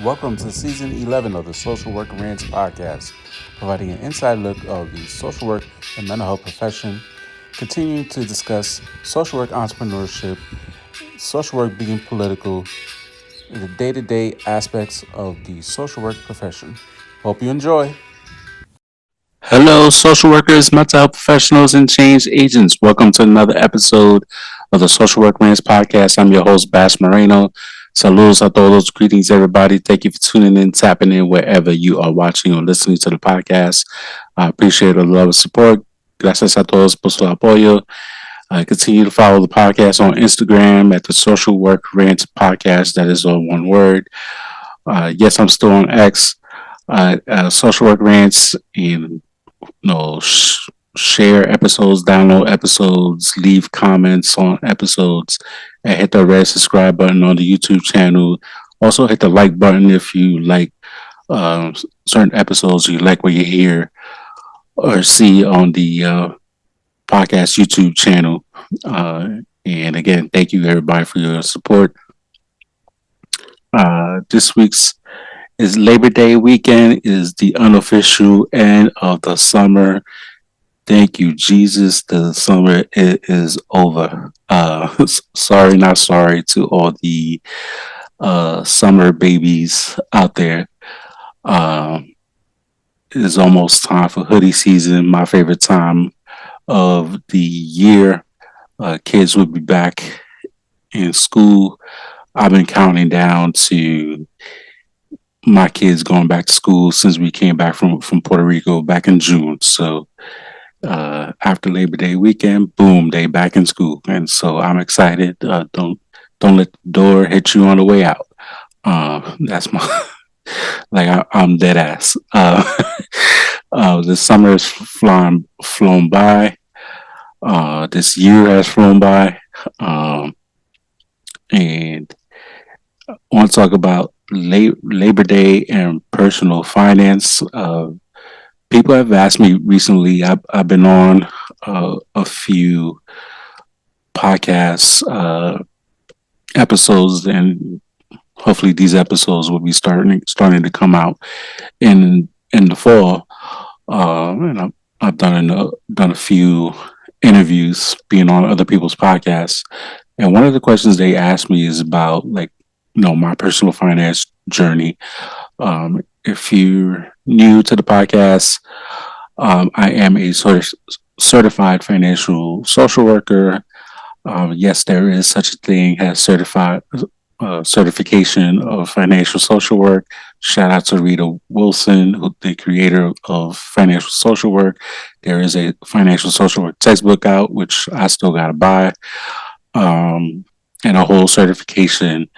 Welcome to season 11 of the Social Work Rants podcast, providing an inside look of the social work and mental health profession, continuing to discuss social work entrepreneurship, social work being political, and the day to day aspects of the social work profession. Hope you enjoy. Hello, social workers, mental health professionals, and change agents. Welcome to another episode of the Social Work Rants podcast. I'm your host, Bash Moreno. Saludos a todos. Greetings, everybody. Thank you for tuning in, tapping in wherever you are watching or listening to the podcast. I appreciate the love and support. Gracias a todos por su apoyo. Continue to follow the podcast on Instagram at the Social Work Rants podcast. That is all one word. Yes, I'm still on X. Social Work Rants and share episodes, download episodes, leave comments on episodes, and hit the red subscribe button on the YouTube channel. Also, hit the like button if you like certain episodes, you like what you hear or see on the podcast YouTube channel. And again, thank you everybody for your support. This week's is Labor Day weekend, is the unofficial end of the summer. Thank you, Jesus. The summer is over. Sorry, not sorry to all the summer babies out there. It is almost time for hoodie season, my favorite time of the year. Kids will be back in school. I've been counting down to my kids going back to school since we came back from Puerto Rico back in June. So after Labor Day weekend, boom, they back in school, and so I'm excited. Don't let the door hit you on the way out. That's my I'm dead ass. The summer has flown by. This year has flown by, and I want to talk about Labor Day and personal finance. People have asked me recently. I've been on a few podcast episodes, and hopefully these episodes will be starting to come out in the fall. And I've done a few interviews, being on other people's podcasts. And one of the questions they asked me is about my personal finance journey. If you're new to the podcast, I am a certified financial social worker. Yes, there is such a thing as certification of financial social work. Shout out to Rita Wilson, the creator of financial social work. There is a financial social work textbook out, which I still got to buy, and a whole certification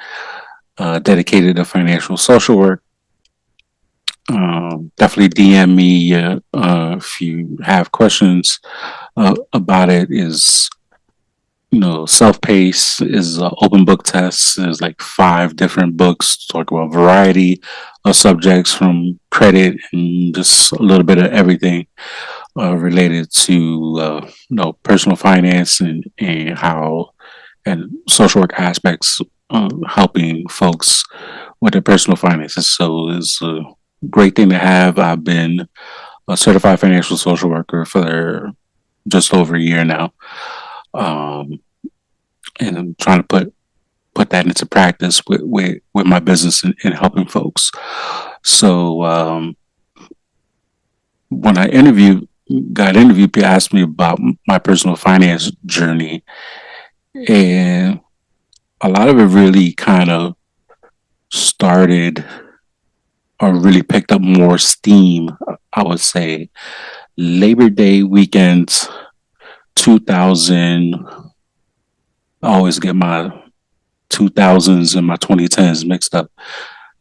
dedicated to financial social work. Definitely DM me if you have questions about it. Is self-paced, is an open book test. There's like 5 different books talk about a variety of subjects from credit and just a little bit of everything related to personal finance and how and social work aspects helping folks with their personal finances. So it's a great thing to have. I've been a certified financial social worker for just over a year now. And I'm trying to put that into practice with my business and helping folks. So when I got interviewed, people asked me about my personal finance journey, and a lot of it really kind of started or really picked up more steam, I would say, Labor Day weekend 2000. I always get my 2000s and my 2010s mixed up.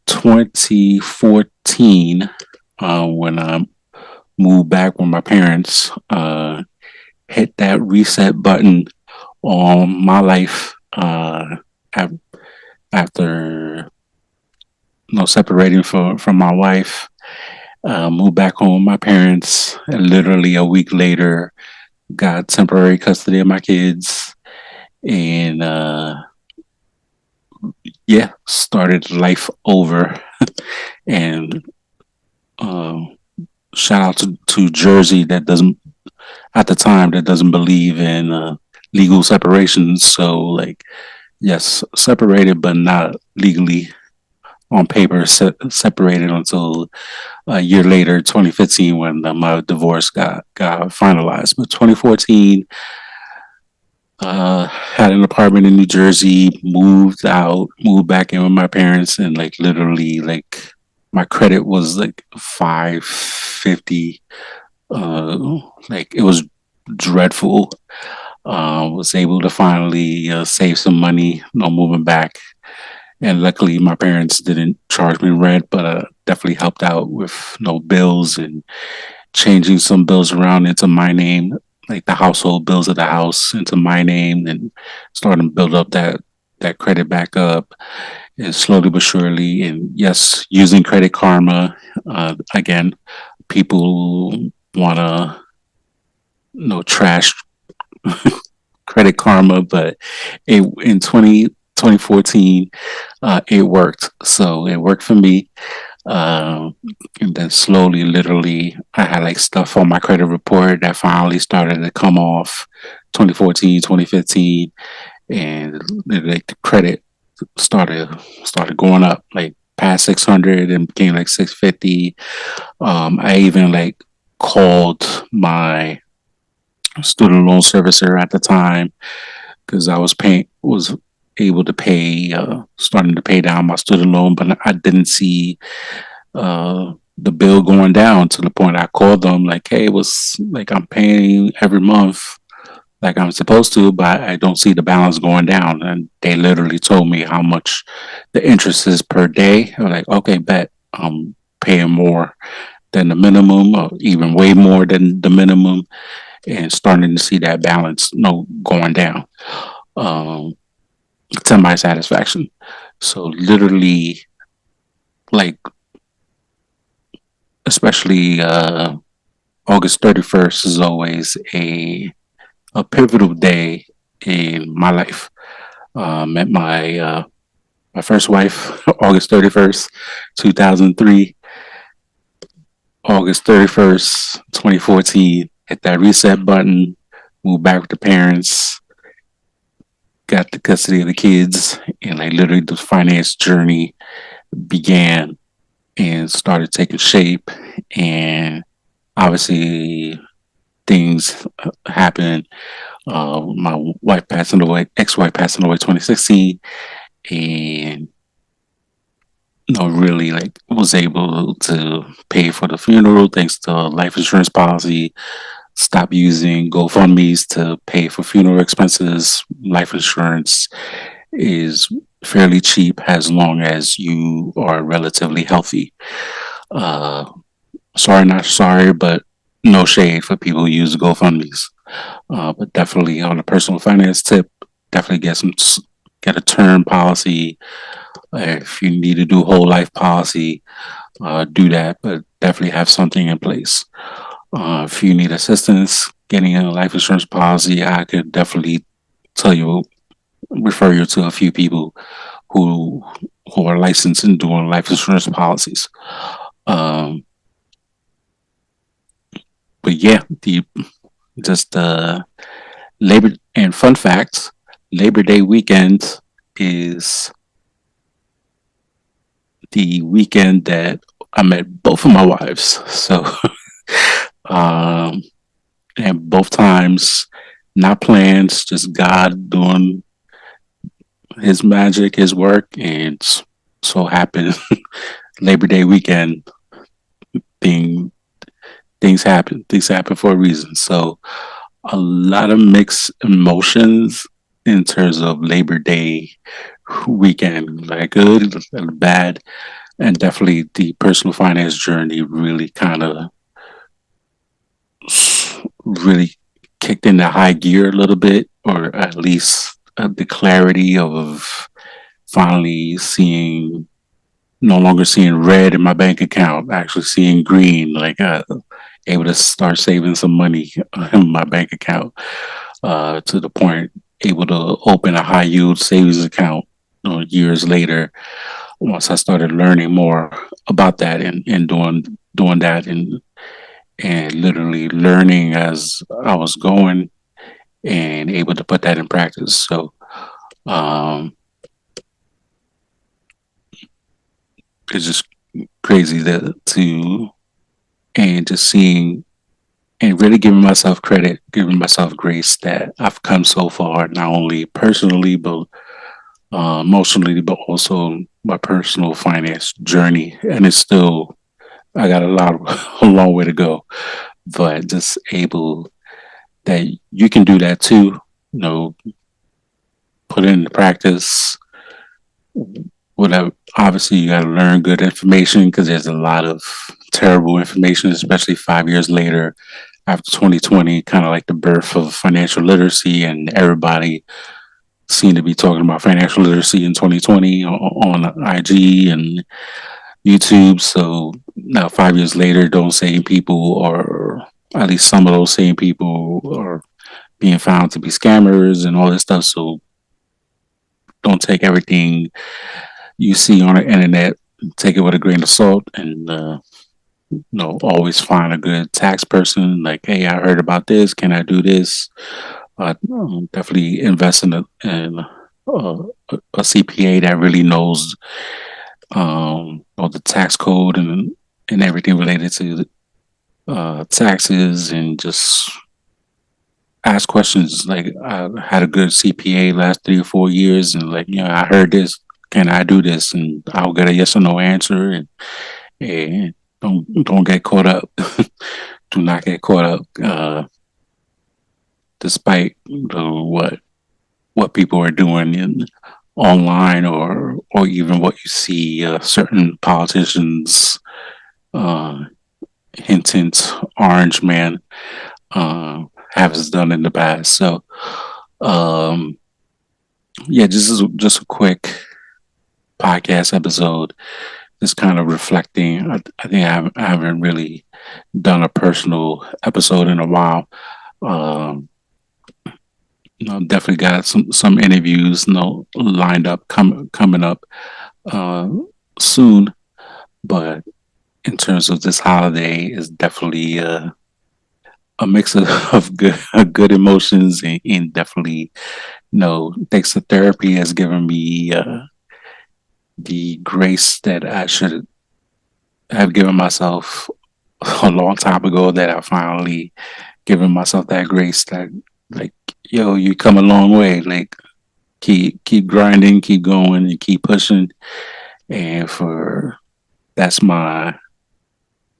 2014, when I moved back with my parents, hit that reset button on my life after separating from my wife. Moved back home with my parents, and literally a week later, got temporary custody of my kids, and yeah, started life over. And uh, shout out to Jersey that doesn't at the time that doesn't believe in legal separation. So like, yes, separated but not legally on paper separated until a year later, 2015, when my divorce got finalized. But 2014, had an apartment in New Jersey, moved back in with my parents, and like literally, like my credit was like 550. Like it was dreadful. Was able to finally save some money, no moving back, and luckily my parents didn't charge me rent, but definitely helped out with no bills and changing some bills around into my name, like the household bills of the house into my name, and starting to build up that credit back up, and slowly but surely. And yes, using Credit Karma again. People want to trash Credit Karma, but in 2014, it worked. So it worked for me. Um, and then slowly, literally, I had like stuff on my credit report that finally started to come off 2014, 2015, and like the credit started going up like past 600 and became like 650. I even like called my student loan servicer at the time because I was able to pay, starting to pay down my student loan, but I didn't see the bill going down to the point I called them like, hey, it was like I'm paying every month like I'm supposed to, but I don't see the balance going down. And they literally told me how much the interest is per day. I'm like, okay, bet I'm paying more than the minimum, or even way more than the minimum, and starting to see that balance, going down, um, to my satisfaction. So literally, like especially August 31st is always a pivotal day in my life. Met my first wife August 31st, 2003. August 31st, 2014. Hit that reset button. Moved back with the parents. Got the custody of the kids, and like literally the finance journey began and started taking shape. And obviously, things happened. My wife passing away, ex-wife passing away, 2016, and really like was able to pay for the funeral thanks to a life insurance policy. Stop using GoFundMe's to pay for funeral expenses. Life insurance is fairly cheap as long as you are relatively healthy. Uh, Sorry, not sorry, but no shade for people who use GoFundMe's. But definitely on a personal finance tip, definitely get a term policy. If you need to do whole life policy, do that, but definitely have something in place. If you need assistance getting a life insurance policy, I could definitely tell you, refer you to a few people who who are licensed in doing life insurance policies. Um, but yeah, the just Labor and fun facts: Labor Day weekend is the weekend that I met both of my wives. So, um, and both times, not plans, just God doing His magic, His work, and so happened Labor Day weekend. Thing things happen. Things happen for a reason. So a lot of mixed emotions in terms of Labor Day weekend, like good and bad, and definitely the personal finance journey really kind of really kicked into high gear a little bit, or at least the clarity of finally seeing, no longer seeing red in my bank account, actually seeing green, like able to start saving some money in my bank account, to the point able to open a high yield savings account years later, once I started learning more about that and doing that and literally learning as I was going and able to put that in practice. So um, it's just crazy to and just seeing and really giving myself credit, giving myself grace that I've come so far, not only personally but emotionally, but also my personal finance journey. And it's still I got a long way to go, but just able that you can do that too. Put it into practice. Whatever. Obviously, you got to learn good information because there's a lot of terrible information, especially 5 years later after 2020, kind of like the birth of financial literacy, and everybody seemed to be talking about financial literacy in 2020 on IG and YouTube. So now 5 years later, those same people, or at least some of those same people, are being found to be scammers and all this stuff. So don't take everything you see on the internet, take it with a grain of salt, and always find a good tax person. Like, hey, I heard about this. Can I do this? Definitely invest a CPA that really knows all the tax code and everything related to taxes, and just ask questions. Like, I had a good CPA last 3 or 4 years, and like, I heard this. Can I do this? And I'll get a yes or no answer, and don't get caught up. Do not get caught up, despite what people are doing in online, or even what you see certain politicians uh, hint hint orange man has done in the past. So um, yeah, just a quick podcast episode, just kind of reflecting. I think I haven't really done a personal episode in a while. Um, Definitely got some interviews, lined up coming up uh, soon. But in terms of this holiday, is definitely a mix of good emotions, and definitely thanks to therapy has given me the grace that I should have given myself a long time ago. That I finally given myself that grace that, like, yo, you come a long way. Like, keep grinding, keep going, and keep pushing. And for that's the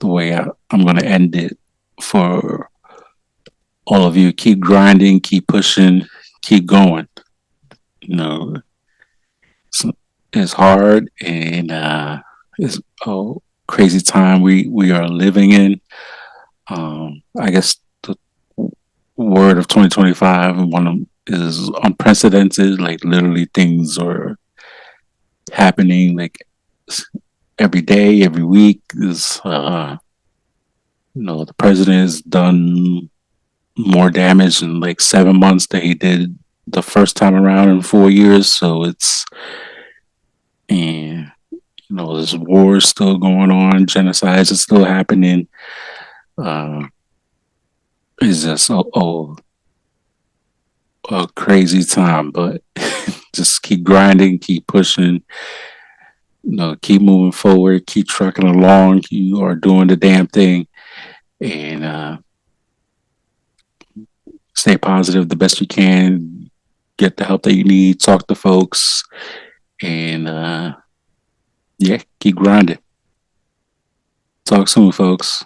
way I'm gonna end it for all of you. Keep grinding, keep pushing, keep going. You know, it's, it's hard, and it's a crazy time we are living in. I guess the word of 2025, one of is unprecedented. Like, literally, things are happening like every day, every week. Is the president has done more damage in like 7 months than he did the first time around in 4 years. So it's and there's wars still going on, genocides are still happening. Uh, it's just a crazy time, but just keep grinding, keep pushing, keep moving forward, keep trucking along. You are doing the damn thing, and stay positive the best you can. Get the help that you need. Talk to folks, and yeah, keep grinding. Talk soon, folks.